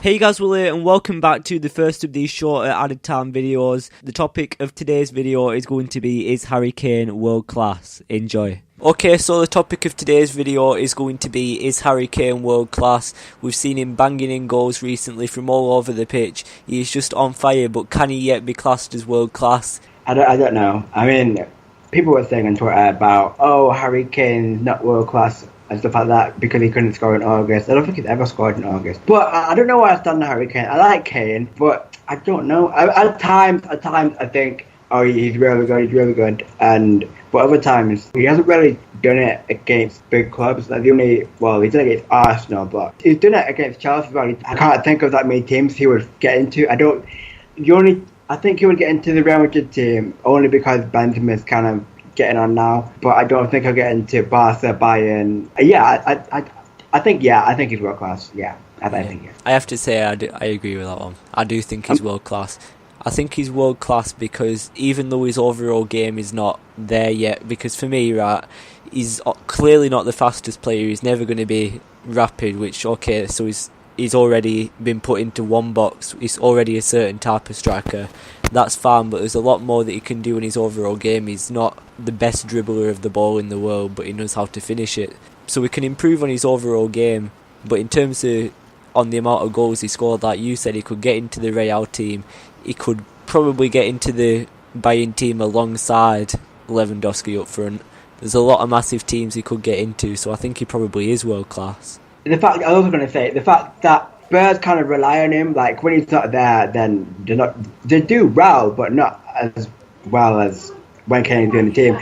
Hey guys, Will here and welcome back to the first of these shorter added time videos. The topic of today's video is going to be, is Harry Kane world class? Enjoy. Okay, so the topic of today's video is going to be, is Harry Kane world class? We've seen him banging in goals recently from all over the pitch. He's just on fire, but can he yet be classed as world class? I don't know. I mean, people were saying on Twitter about, Harry Kane's not world class and stuff like that because he couldn't score in August. I don't think he's ever scored in August. But I don't know why I stand on Harry Kane. I like Kane, but I don't know. At times I think, he's really good. But other times, he hasn't really done it against big clubs. Like he's done it against Arsenal, but he's done it against Chelsea. Well, I can't think of that many teams he would get into. I think he would get into the Real Madrid team only because Benzema's kind of getting on now, but I don't think he'll get into Barca, Bayern. I think he's world class. I think. I have to say I agree with that one. I do think he's world class. I think he's world class because even though his overall game is not there yet, because for me, right, he's clearly not the fastest player. He's never going to be rapid. So he's already been put into one box. He's already a certain type of striker. That's fine, but there's a lot more that he can do in his overall game. He's not the best dribbler of the ball in the world, but he knows how to finish it. So we can improve on his overall game, but in terms of on the amount of goals he scored, like you said, he could get into the Real team. He could probably get into the Bayern team alongside Lewandowski up front. There's a lot of massive teams he could get into, so I think he probably is world class. The fact that Spurs kind of rely on him, like when he's not there, then they do well, but not as well as when Kane's in the team.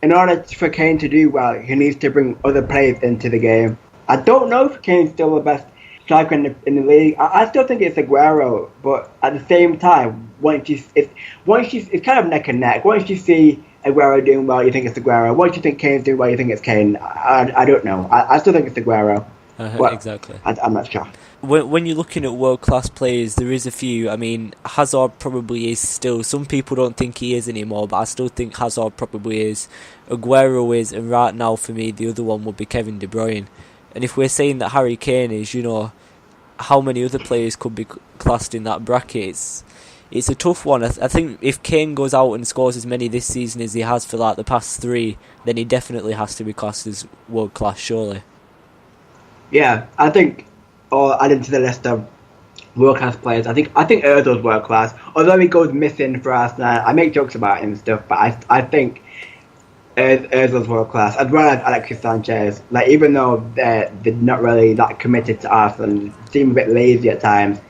In order for Kane to do well, he needs to bring other players into the game. I don't know if Kane's still the best striker in the league. I still think it's Aguero, but at the same time, it's kind of neck and neck. Once you see Aguero doing well, you think it's Aguero. Once you think Kane's doing well, you think it's Kane. I don't know. I still think it's Aguero. Exactly. I'm not sure. When you're looking at world-class players, there is a few. I mean, Hazard probably is still. Some people don't think he is anymore, but I still think Hazard probably is. Aguero is, and right now for me, the other one would be Kevin De Bruyne. And if we're saying that Harry Kane is, how many other players could be classed in that bracket? It's a tough one. I think if Kane goes out and scores as many this season as he has for like the past 3, then he definitely has to be classed as world-class, surely. Yeah, I think, adding to the list of world-class players, I think Ozil's world-class. Although he goes missing for Arsenal, I make jokes about him and stuff, but I think Ozil's world-class, as well as Alexis Sanchez. Like, even though they're not really that committed to Arsenal, seem a bit lazy at times,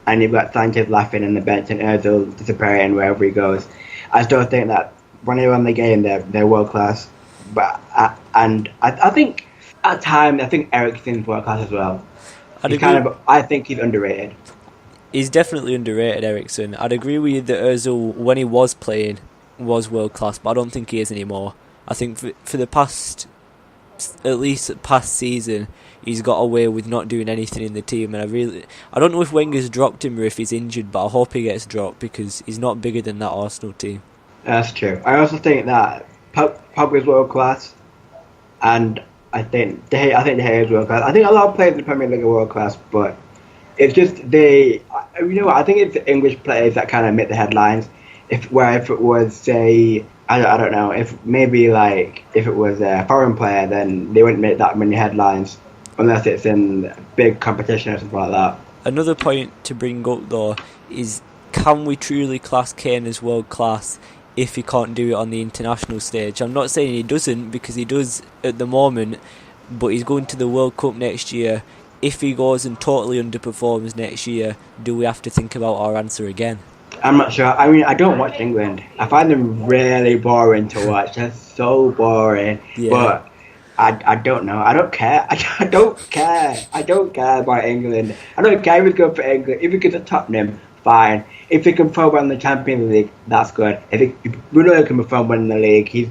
and you've got Sanchez laughing on the bench and Ozil disappearing wherever he goes, I still think that when they're on the game, they're world-class. But I think at times, I think Eriksen's world class as well. I think he's underrated. He's definitely underrated, Eriksen. I'd agree with you that Ozil, when he was playing, was world class, but I don't think he is anymore. I think for the past season, he's got away with not doing anything in the team, and I don't know if Wenger's dropped him or if he's injured, but I hope he gets dropped because he's not bigger than that Arsenal team. That's true. I also think that Pogba's world class, and I think De Gea is world class. I think a lot of players in the Premier League are world class, but it's just I think it's the English players that kind of make the headlines. If it was, say, I don't know, if it was a foreign player, then they wouldn't make that many headlines unless it's in big competition or something like that. Another point to bring up though is, can we truly class Kane as world class if he can't do it on the international stage? I'm not saying he doesn't, because he does at the moment, but he's going to the World Cup next year. If he goes and totally underperforms next year, do we have to think about our answer again? I'm not sure. I mean, I don't watch England. I find them really boring to watch. They're so boring. Yeah. But I don't know. I don't care. I don't care. I don't care about England. I don't care if he's good for England. If he gets a Tottenham, fine. If he can perform well in the Champions League, that's good. If we know he can perform well in the league, he's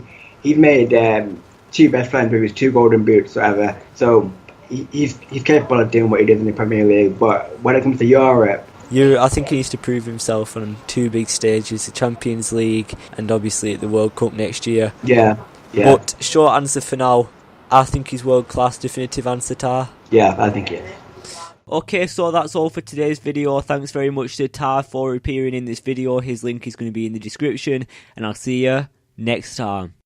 made 2 best friends with his 2 golden boots, whatever. So he's capable of doing what he did in the Premier League. But when it comes to Europe, I think he needs to prove himself on 2 big stages, the Champions League and obviously at the World Cup next year. Yeah. But short answer for now, I think he's world class. Definitive answer, Tar? Yeah, I think he is. Okay, so that's all for today's video. Thanks very much to Tar for appearing in this video. His link is going to be in the description, and I'll see you next time.